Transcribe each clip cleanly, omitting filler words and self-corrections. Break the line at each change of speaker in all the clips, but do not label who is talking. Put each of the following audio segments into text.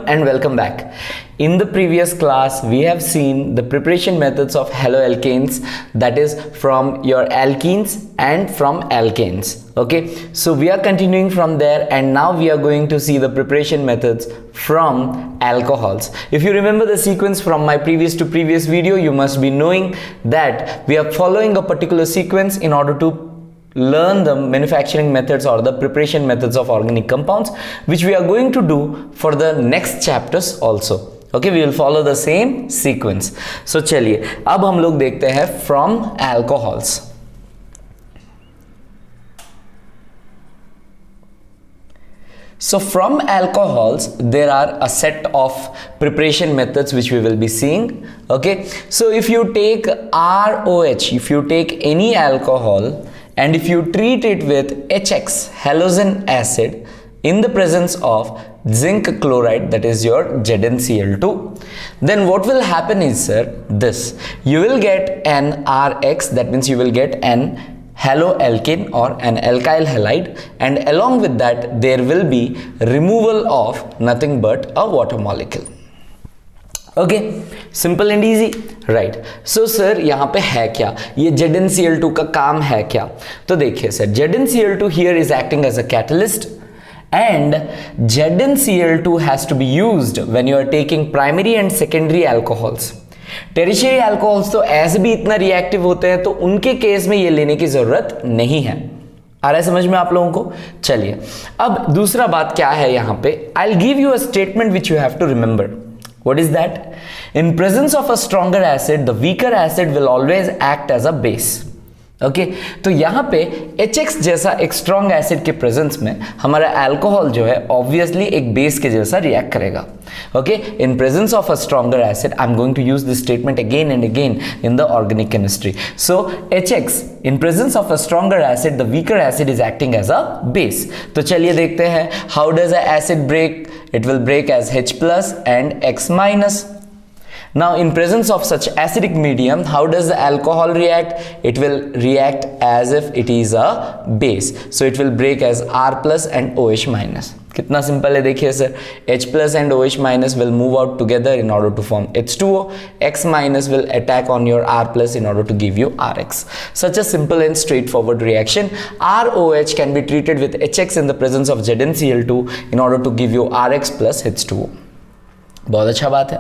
and welcome back. In the previous class, we have seen the preparation methods of haloalkanes, that is from your alkenes and from alkanes. Okay, so we are continuing from there, and now we are going to see the preparation methods from alcohols. If you remember the sequence from my previous video, you must be knowing that we are following a particular sequence in order to learn the manufacturing methods or the preparation methods of organic compounds, which we are going to do for the next chapters also. Okay, we will follow the same sequence. So चलिए अब हम लोग देखते हैं from alcohols. So from alcohols, there are a set of preparation methods which we will be seeing. Okay, so if you take ROH, if you take any alcohol and if you treat it with HX, halogen acid, in the presence of zinc chloride, that is your ZnCl2, then what will happen is, sir, this, you will get an RX, that means you will get an haloalkane or an alkyl halide, and along with that there will be removal of nothing but a water molecule. Okay, simple and easy, right? So sir, यहाँ पे है क्या, ये ZnCl2 का काम है क्या? तो देखिए sir, ZnCl2 here is acting as a catalyst, and ZnCl2 has to be used when you are taking primary and secondary alcohols. Tertiary alcohols तो ऐसे भी इतना रिएक्टिव होते हैं, तो उनके केस में ये लेने की जरूरत नहीं है. आ रहा है समझ में आप लोगों को? चलिए अब दूसरा बात क्या है यहाँ पे, I'll give you a statement which you have to remember. What is that? In presence of a stronger acid, the weaker acid will always act as a base. Okay तो यहाँ पे HX जैसा एक स्ट्रॉन्ग एसिड के presence में हमारा alcohol जो है ऑब्वियसली एक बेस के जैसा रिएक्ट करेगा. Okay, in presence of a stronger acid, I am going to use this statement again and again in the organic chemistry. So HX in presence of a stronger acid, the weaker acid is acting as a base. तो चलिए देखते हैं, how does a acid break? It will break as H+ and X-. Now in presence of such acidic medium, how does the alcohol react? It will react as if it is a base, so it will break as R+ and OH-. कितना simple है देखिए sir, H+ and OH- will move out together in order to form H2O. X- will attack on your R+ in order to give you RX. Such a simple and straightforward reaction. ROH can be treated with HX in the presence of ZnCl2 in order to give you RX plus H2O. बहुत अच्छा बात है.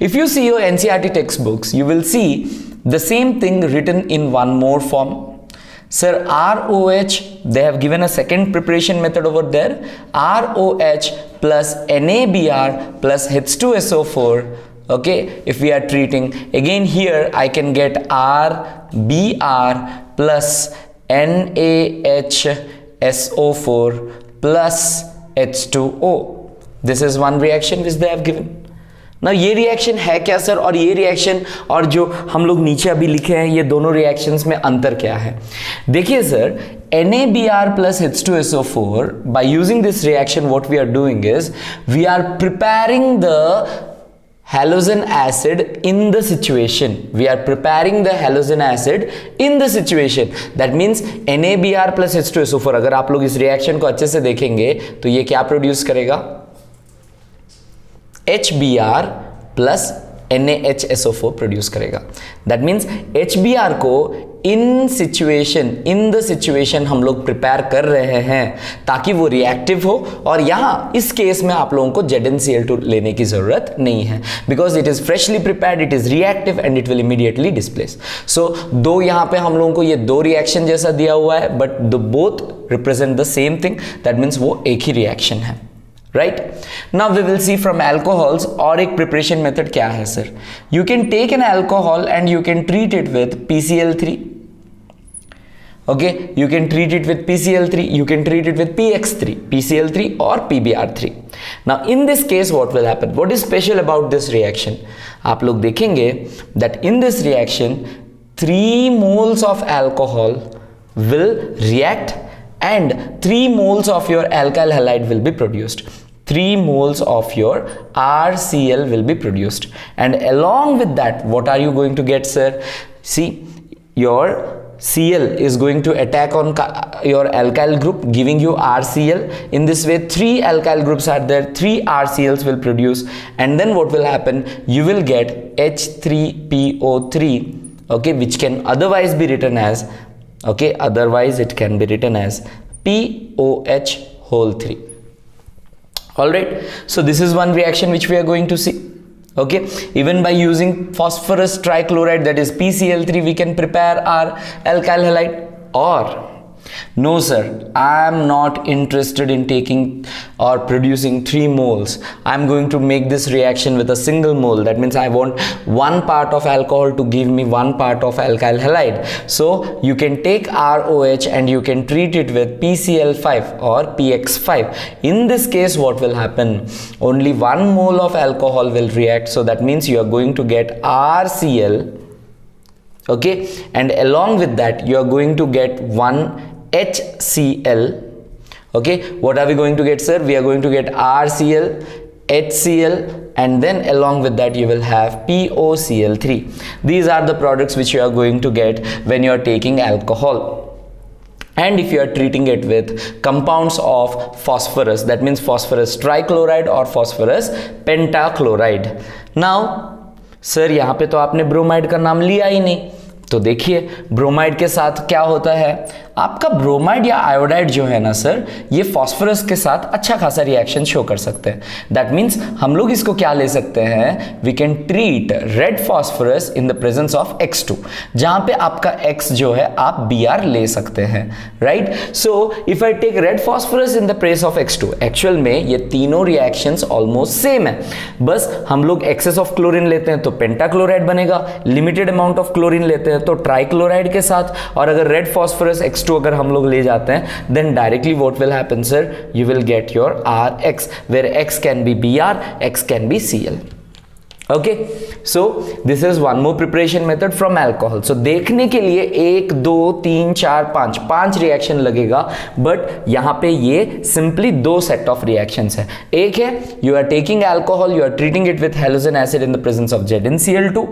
If you see your NCERT textbooks, you will see the same thing written in one more form. Sir, ROH, they have given a second preparation method over there. ROH plus NaBr plus H2SO4. Okay, if we are treating, again here I can get RBr plus NaHSO4 plus H2O. This is one reaction which they have given. ना ये reaction है क्या sir, और ये reaction और जो हम लोग नीचे अभी लिखे हैं, ये दोनों रिएक्शंस में अंतर क्या है? देखिए sir, NaBr plus H2SO4, by using this reaction what we are doing is we are preparing the halogen acid in the situation. We are preparing the halogen acid in the situation. That means NaBr plus H2SO4, अगर आप लोग इस reaction को अच्छे से देखेंगे तो ये क्या प्रोड्यूस करेगा? HBr plus NaHSO4 प्रोड्यूस करेगा. दैट मीन्स HBr को इन द सिचुएशन हम लोग प्रिपेयर कर रहे हैं ताकि वो रिएक्टिव हो, और यहाँ इस केस में आप लोगों को ZnCl2 लेने की जरूरत नहीं है, because it is freshly prepared, it is reactive and it will immediately displace. So दो यहाँ पे हम लोगों को ये दो रिएक्शन जैसा दिया हुआ है, but the both represent the same thing. That means वो एक ही रिएक्शन है. Right, now we will see from alcohols और एक preparation method क्या है sir. You can take an alcohol and you can treat it with PCl3. Okay, you can treat it with PCl3, you can treat it with PX3, PCl3 or PBr3. Now in this case what will happen? What is special about this reaction? आप लोग देखेंगे that in this reaction 3 moles of alcohol will react and 3 moles of your alkyl halide will be produced. 3 moles of your RCl will be produced, and along with that what are you going to get, sir? See, your Cl is going to attack on your alkyl group, giving you RCl. In this way, 3 alkyl groups are there, 3 RCls will produce, and then what will happen? You will get H3PO3, okay, which can otherwise be written as, okay, otherwise it can be written as POH whole 3. All right, so this is one reaction which we are going to see. Okay, even by using phosphorus trichloride, that is PCl3, we can prepare our alkyl halide. Or no sir, I am not interested in taking or producing 3 moles. I am going to make this reaction with a single mole. That means I want 1 part of alcohol to give me 1 part of alkyl halide. So you can take ROH and you can treat it with PCl5 or PX5. In this case, what will happen? Only 1 mole of alcohol will react. So that means you are going to get RCl, okay, and along with that you are going to get 1 HCl. Okay, what are we going to get, sir? We are going to get RCl, HCl, and then along with that you will have POCl3. These are the products which you are going to get when you are taking alcohol. And if you are treating it with compounds of phosphorus, that means phosphorus trichloride or phosphorus pentachloride. Now sir यहाँ पे तो आपने bromide का नाम लिया ही नहीं, तो देखिए ब्रोमाइड के साथ क्या होता है, आपका ब्रोमाइड या आयोडाइड जो है ना सर, ये फास्फोरस के साथ अच्छा खासा रिएक्शन शो कर सकते हैं. दैट मीन्स हम लोग इसको क्या ले सकते हैं, we can treat red phosphorus in the presence of X2, जहां पे आपका X जो है आप Br ले सकते हैं, right. So if I take red phosphorus in the place of X2, actual में ये तीनों रिएक्शंस ऑलमोस्ट सेम है, बस हम लोग एक्सेस ऑफ क्लोरीन लेते हैं तो पेंटाक्लोराइड बनेगा, लिमिटेड अमाउंट ऑफ क्लोरीन लेते हैं तो ट्राइक्लोराइड के साथ, और अगर रेड फास्फोरस X2 अगर हम लोग ले जाते हैं, then directly what will happen sir, you will get your RX, where X can be Br, X can be Cl. Okay, so this is one more preparation method from alcohol. So देखने के लिए 1 2 3 4 5 reaction लगेगा, but यहाँ पे ये simply 2 set of reactions है. एक है you are taking alcohol, you are treating it with halogen acid in the presence of ZnCl2.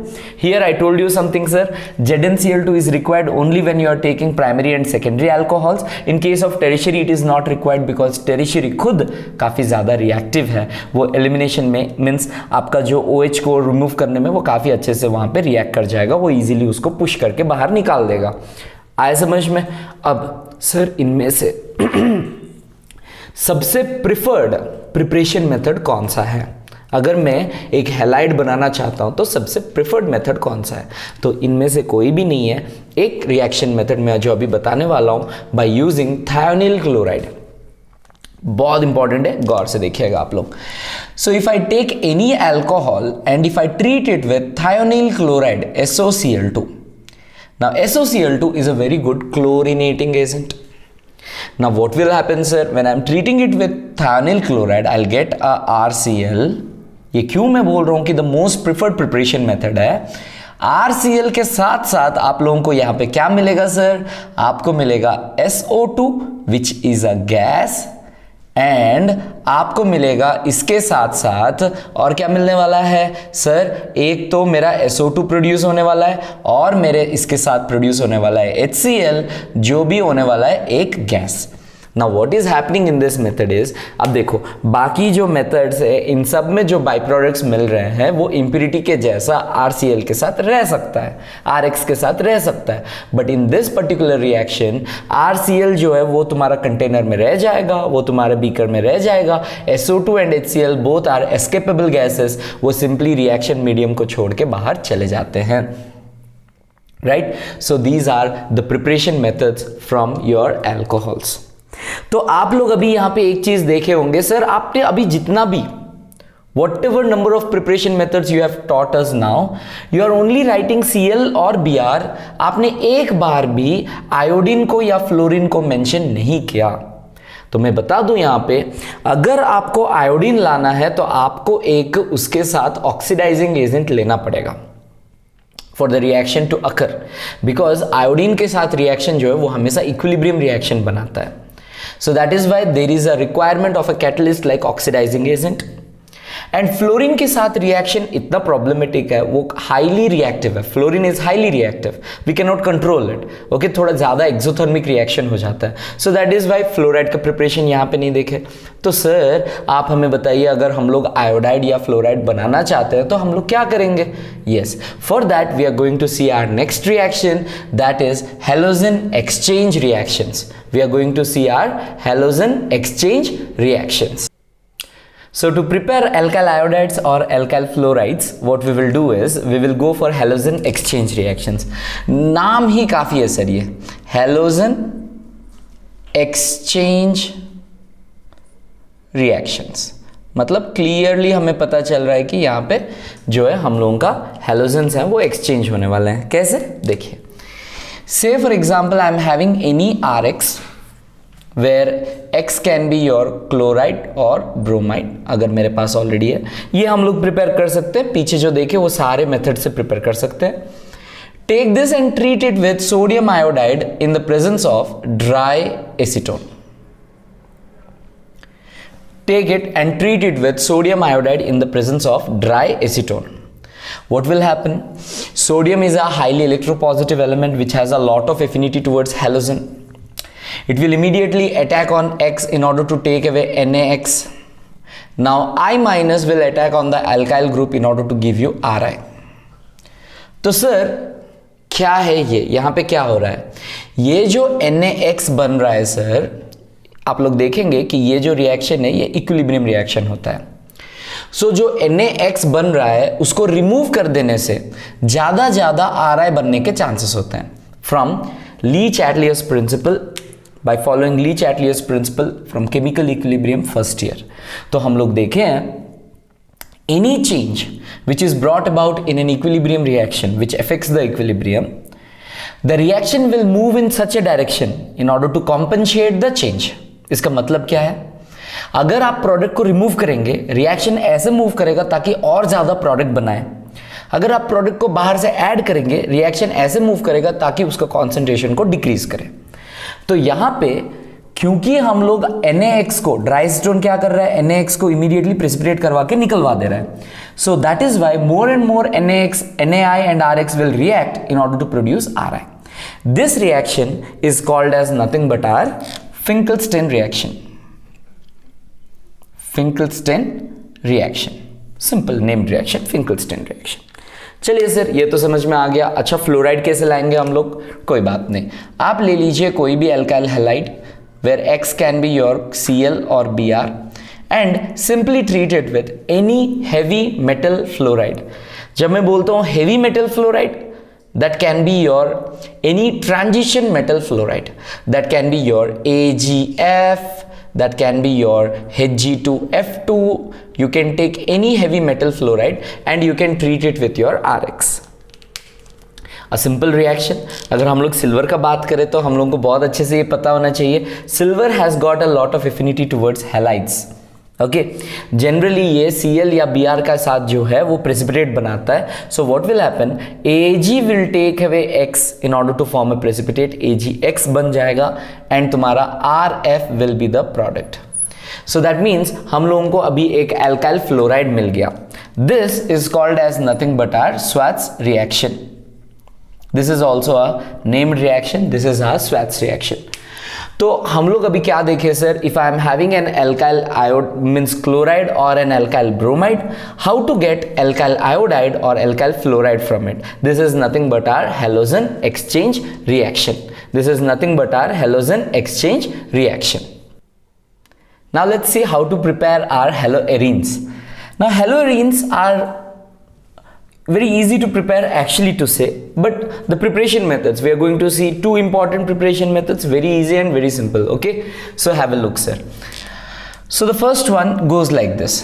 Here I told you something sir, ZnCl2 is required only when you are taking primary and secondary alcohols. In case of tertiary it is not required because tertiary खुद काफी ज्यादा reactive है, वो elimination में means आपका जो OH को remove करने में वो काफी अच्छे से वहां पे रिएक्ट कर जाएगा, वो इजीली उसको पुश करके बाहर निकाल देगा. आए समझ में? अब सर इनमें से सबसे प्रिफर्ड प्रिपरेशन मेथड कौन सा है? अगर मैं एक हैलाइड बनाना चाहता हूं तो सबसे प्रिफर्ड मेथड कौन सा है? तो इनमें से कोई भी नहीं है. एक रिएक्शन मेथड मैं जो अभी बताने वाला हूं, बाय यूजिंग थायोनिल क्लोराइड. बहुत इंपॉर्टेंट है, गौर से देखिएगा आप लोग. So if I take any alcohol and if I treat it with thionyl chloride SOCl2. Now SOCl2 is a very good chlorinating agent. Now what will happen sir, when I am treating it with thionyl chloride I'll get a RCl. ये क्यों मैं बोल रहा हूं कि the most preferred preparation method है. RCl के साथ साथ आप लोगों को यहां पे क्या मिलेगा सर, आपको मिलेगा SO2 which is a gas, and आपको मिलेगा इसके साथ साथ और क्या मिलने वाला है सर, एक तो मेरा SO2 प्रोड्यूस होने वाला है और मेरे इसके साथ प्रोड्यूस होने वाला है HCl, जो भी होने वाला है एक gas. Now what is happening in this method is, अब देखो बाकी जो मेथड्स है इन सब में जो बाई प्रोडक्ट्स मिल रहे हैं वो इम्प्योरिटी के जैसा RCl के साथ रह सकता है, RX के साथ रह सकता है, but in this particular reaction RCl जो है वो तुम्हारा कंटेनर में रह जाएगा, वो तुम्हारे बीकर में रह जाएगा. SO2 and HCl both are escapable gases, वो सिंपली रिएक्शन मीडियम को छोड़ के बाहर चले जाते हैं, right. So these are the preparation methods from your alcohols. तो आप लोग अभी यहां पे एक चीज देखे होंगे सर, आपने अभी जितना भी whatever number of preparation methods you have taught us now, you are only writing Cl और Br. आपने एक बार भी आयोडीन को या फ्लोरीन को मेंशन नहीं किया. तो मैं बता दूं यहां पे, अगर आपको आयोडीन लाना है तो आपको एक उसके साथ ऑक्सीडाइजिंग एजेंट लेना पड़ेगा for the reaction to occur, because iodine के साथ रिएक्शन जो है वो हमेशा इक्विलिब्रियम रिएक्शन बनाता है. So that is why there is a requirement of a catalyst like oxidizing agent. And fluorine के साथ रिएक्शन इतना प्रॉब्लमेटिक है, वो हाईली रिएक्टिव है, fluorine is highly reactive, we can not control it, okay, थोड़ा ज़्यादा एक्सोथर्मिक रिएक्शन हो जाता है, so that is why fluoride का प्रिपरेशन यहाँ पे नहीं देखे। तो सर आप हमें बताइए, अगर हम लोग आयोडाइड या फ्लोराइड बनाना चाहते हैं तो हम लोग क्या करेंगे? Yes, for that we are going to see our next reaction, that is halogen exchange reactions. We are going to see our halogen exchange reactions. So to prepare alkyl iodides or alkyl fluorides, what we will do is we will go for halogen exchange reactions. नाम ही काफी है sir, ये halogen exchange reactions, मतलब clearly हमें पता चल रहा है कि यहाँ पे जो है हम लोगों का halogens हैं वो exchange होने वाले हैं। कैसे? देखिए, say for example I am having any Rx where X can be your chloride or bromide, अगर मेरे पास ऑलरेडी है, ये हम लोग प्रिपेयर कर सकते हैं, पीछे जो देखे वो सारे मेथड से प्रिपेयर कर सकते हैं। Take this and treat it with sodium iodide in the presence of dry acetone. Take it and treat it with sodium iodide in the presence of dry acetone. What will happen? Sodium is a highly electropositive element which has a lot of affinity towards halogen. It will immediately attack on X in order to take away NaX. Now I minus will attack on the alkyl group in order to give you Ri. तो sir क्या है ये, यहाँ पे क्या हो रहा है? ये जो NaX बन रहा है सर, आप लोग देखेंगे कि ये जो रिएक्शन है ये इक्विलिब्रियम रिएक्शन होता है। सो जो NaX बन रहा है उसको रिमूव कर देने से ज़्यादा Ri बनने के चांसेस होते हैं। From Le Chatelier principle, by following Le Chatelier principle from chemical equilibrium first year, तो हम लोग देखे हैं any change which is brought about in an equilibrium reaction which affects the equilibrium, the reaction will move in such a direction in order to compensate the change. इसका मतलब क्या है? अगर आप प्रोडक्ट को रिमूव करेंगे, रिएक्शन ऐसे move करेगा ताकि और ज्यादा प्रोडक्ट बनाए। अगर आप प्रोडक्ट को बाहर से ऐड करेंगे, रिएक्शन ऐसे मूव करेगा ताकि उसका कॉन्सेंट्रेशन को डिक्रीज करे। तो यहां पे क्योंकि हम लोग NaX को, ड्राई एसीटोन क्या कर रहा है, NaX को इमीडिएटली प्रेसिपिटेट करवा के निकलवा दे रहा है। So that is why more and more NaX, NaI and Rx will react in order to produce Ri. This reaction is called as nothing but our Finkelstein reaction. Finkelstein reaction, simple named reaction, Finkelstein reaction. चलिए sir ये तो समझ में आ गया। अच्छा fluoride कैसे लाएंगे हम लोग? कोई बात नहीं, आप ले लीजिए कोई भी alkyl halide where X can be your Cl or Br and simply treat it with any heavy metal fluoride. जब मैं बोलता हूँ heavy metal fluoride, that can be your any transition metal fluoride, that can be your AgF, that can be your Hg2F2. You can take any heavy metal fluoride and you can treat it with your Rx. A simple reaction. अगर हम लोग silver का बात करें तो हम लोगों को बहुत अच्छे से ये पता होना चाहिए, silver has got a lot of affinity towards halides. Okay, generally ये Cl या Br का साथ जो है वो प्रेसिपिटेट बनाता है। So what will happen, Ag will take away X in order to form a precipitate, AgX बन जाएगा एंड तुम्हारा Rf will be the product. So that means हम लोगों को अभी एक अल्काइल फ्लोराइड मिल गया। This is called as nothing but our Schwarz reaction. This is also a named reaction. This is our Schwarz reaction. तो हम लोग अभी क्या देखें sir, if I am having an alkyl iod means chloride or an alkyl bromide, how to get alkyl iodide or alkyl fluoride from it? This is nothing but our halogen exchange reaction. This is nothing but our halogen exchange reaction. Now let's see how to prepare our haloarenes. Now haloarenes are very easy to prepare actually to say, but the preparation methods, we are going to see two important preparation methods, very easy and very simple. Okay, so have a look sir. So the first one goes like this.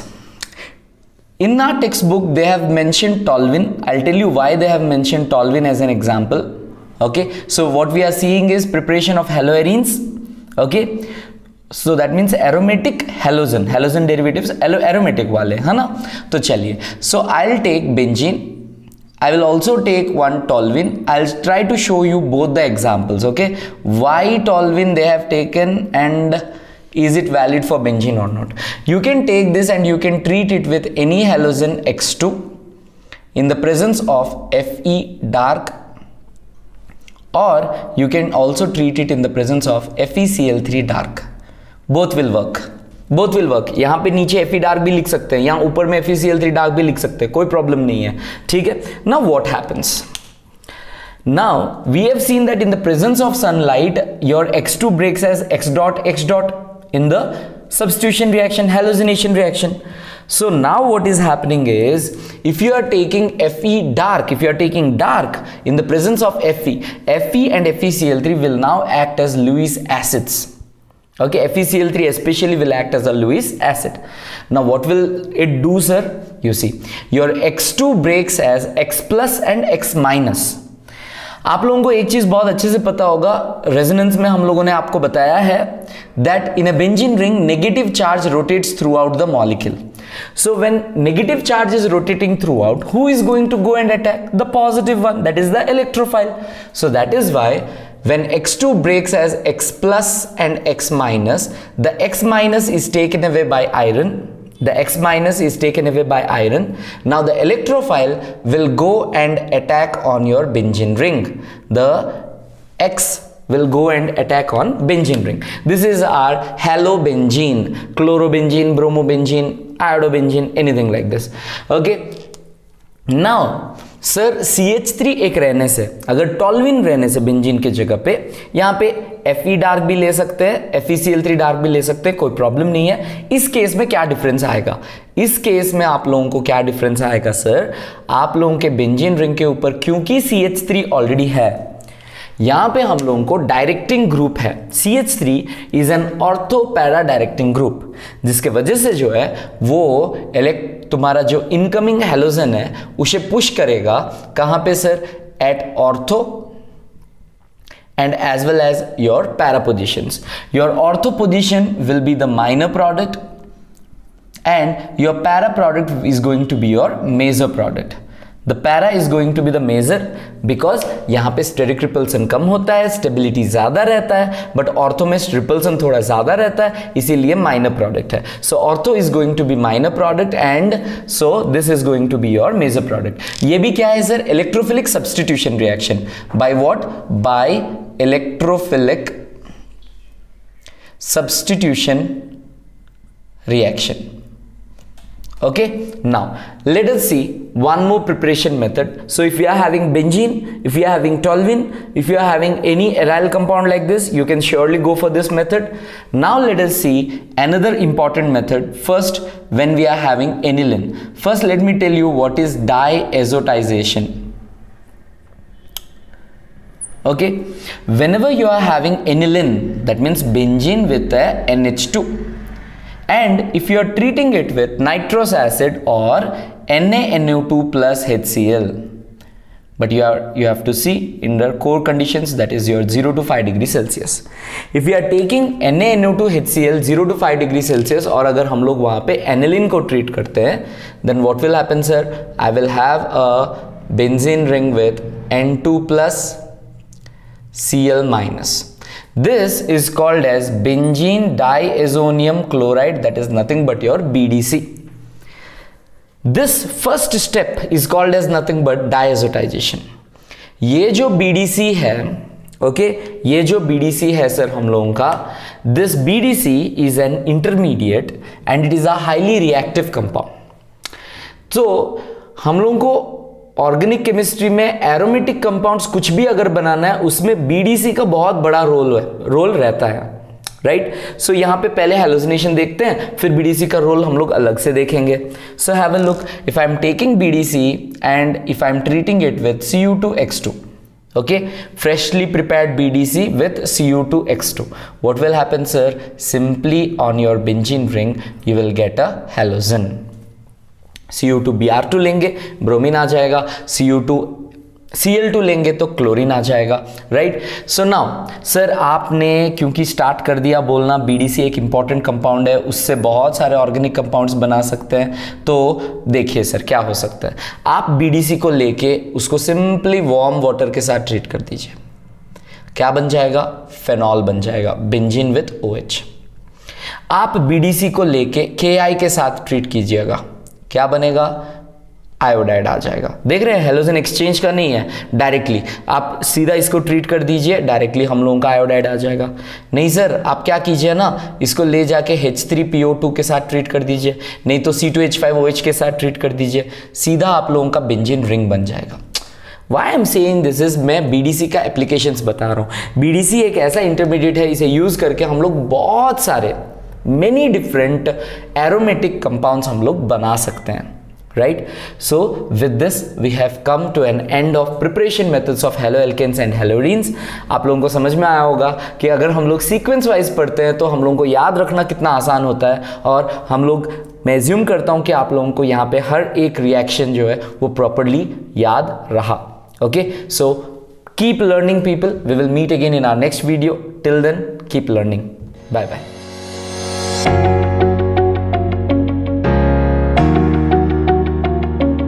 In our textbook they have mentioned toluene. I'll tell you why they have mentioned toluene as an example. Okay, so what we are seeing is preparation of haloarenes. Okay, so that means aromatic halogen, halogen derivatives aromatic वाले है ना। तो चलिए, so I'll take benzene, I will also take one toluene. I'll try to show you both the examples. Okay, why toluene they have taken and Is it valid for benzene or not? You can take this and you can treat it with any halogen X2 in the presence of Fe dark, or you can also treat it in the presence of FeCl3 dark. Both will work. Both will work. यहाँ पे नीचे Fe dark भी लिख सकते हैं, यहाँ ऊपर में FeCl3 dark भी लिख सकते हैं, कोई प्रॉब्लम नहीं है, ठीक है. Now what happens? Now we have seen that in the presence of sunlight your X2 breaks as X dot in the substitution reaction, halogenation reaction. So now what is happening is, if you are taking Fe dark, if you are taking dark in the presence of Fe and FeCl3 will now act as Lewis acids. Okay, FeCl3 especially will act as a Lewis acid. Now what will it do, sir? You see, your X2 breaks as X plus and X minus. आप लोगों को एक चीज बहुत अच्छे से पता होगा, रेजोनेंस में हम लोगों ने आपको बताया है that in a benzene ring negative charge rotates throughout the molecule. So when negative charge is rotating throughout, who is going to go and attack? The positive one, that is the electrophile. So that is why when X2 breaks as X plus and X minus, the X minus is taken away by iron. The X minus is taken away by iron. Now the electrophile will go and attack on your benzene ring. The X will go and attack on benzene ring. This is our halobenzene, chlorobenzene, bromobenzene, iodobenzene, anything like this. Okay. Now sir CH3 एक रहने से, अगर टॉल्विन रहने से benzene की जगह पे, यहाँ पे Fe डार्क भी ले सकते हैं, FeCl3 डार्क भी ले सकते हैं, कोई प्रॉब्लम नहीं है. इस केस में क्या डिफरेंस आएगा? इस केस में आप लोगों को क्या डिफरेंस आएगा सर? आप लोगों के बेंजीन रिंग के ऊपर क्योंकि CH3 ऑलरेडी है, यहाँ पे हम लोगों को डायरेक्टिंग ग्रुप है. CH3 is an ortho para directing group, जिसके वजह से जो है वो तुम्हारा जो इनकमिंग हैलोजन है उसे पुश करेगा कहां पे sir? At ortho and as well as your para positions. Your ortho position will be the minor product and your para product is going to be your major product. The para is going to be the major because यहाँ पे steric repulsion कम होता है, stability ज़्यादा रहता है, but ortho में repulsion थोड़ा ज़्यादा रहता है, इसीलिए minor product है. So ortho is going to be minor product and so this is going to be your major product. ये भी क्या है sir? Electrophilic substitution reaction. By what? By electrophilic substitution reaction. Okay, now let us see one more preparation method. So if you are having benzene, if you are having toluene, if you are having any aryl compound like this, you can surely go for this method. Now let us see another important method. First, when we are having aniline, first let me tell you what is diazotization. Okay, whenever you are having aniline, that means benzene with a NH2, and if you are treating it with nitrous acid or NaNO2 plus HCl, but you have to see in the core conditions, that is your 0 to 5 degree Celsius. If you are taking NaNO2 HCl 0 to 5 degree Celsius और अगर हम लोग वहाँ पे aniline को treat करते हैं, then what will happen sir? I will have a benzene ring with N2 plus Cl minus. This is called as benzene diazonium chloride, that is nothing but your BDC. This first step is called as nothing but diazotization. ये जो BDC है, okay, ये जो BDC है sir हम लोगों का, this BDC is an intermediate and it is a highly reactive compound. तो हम लोगों को ऑर्गेनिक केमिस्ट्री में एरोमेटिक कंपाउंड्स कुछ भी अगर बनाना है उसमें बीडीसी का बहुत बड़ा रोल रहता है, राइट? सो यहाँ पे पहले हैलोजिनेशन देखते हैं, फिर बीडीसी का रोल हम लोग अलग से देखेंगे. So have a look. If I am taking BDC and if I am treating it with Cu2X2, okay, freshly prepared BDC with Cu2X2, what will happen sir? Simply on your benzene ring you will get a halogen. Cu2Br2 लेंगे, bromine आ जाएगा. Cl2 लेंगे तो chlorine आ जाएगा, right? So now sir आपने क्योंकि start कर दिया बोलना बीडीसी एक इंपॉर्टेंट कंपाउंड है, उससे बहुत सारे ऑर्गेनिक कंपाउंड्स बना सकते हैं, तो देखिए सर क्या हो सकता है. आप बीडीसी को लेके उसको सिंपली वार्म वाटर के साथ ट्रीट कर दीजिए. क्या बन जाएगा? फेनॉल बन जाएगा, बेंजीन विथ OH. आप BDC को लेके Ki के साथ ट्रीट कीजिएगा, क्या बनेगा? आयोडाइड आ जाएगा। देख रहे हैं, हेलोजन एक्सचेंज का नहीं है, डायरेक्टली आप सीधा इसको ट्रीट कर दीजिए, डायरेक्टली हम लोगों का आयोडाइड आ जाएगा। नहीं सर, आप क्या कीजिए ना, इसको ले जाके H3PO2 के साथ ट्रीट कर दीजिए, नहीं तो C2H5OH के साथ ट्रीट कर दीजिए, सीधा आप लोगों का बेंजीन रिंग बन जाएगा। Why I'm saying this is, मैं BDC का एप्लीकेशंस बता रहा हूँ। BDC एक ऐसा इंटरमीडिएट है, इसे यूज करके हम लोग बहुत सारे मेनी डिफरेंट एरोमेटिक कंपाउंड्स हम लोग बना सकते हैं, right? So with this we have come to an end of preparation methods of haloalkanes and haloarenes। आप लोगों को समझ में आया होगा कि अगर हम लोग सीक्वेंस वाइज पढ़ते हैं तो हम लोगों को याद रखना कितना आसान होता है, और हम लोग, मैं एज्यूम करता हूं कि आप लोगों को यहाँ पे हर एक रिएक्शन जो है वो प्रॉपरली याद रहा। Okay, so keep learning people, we will meet again in our next video. Till then keep learning, bye bye.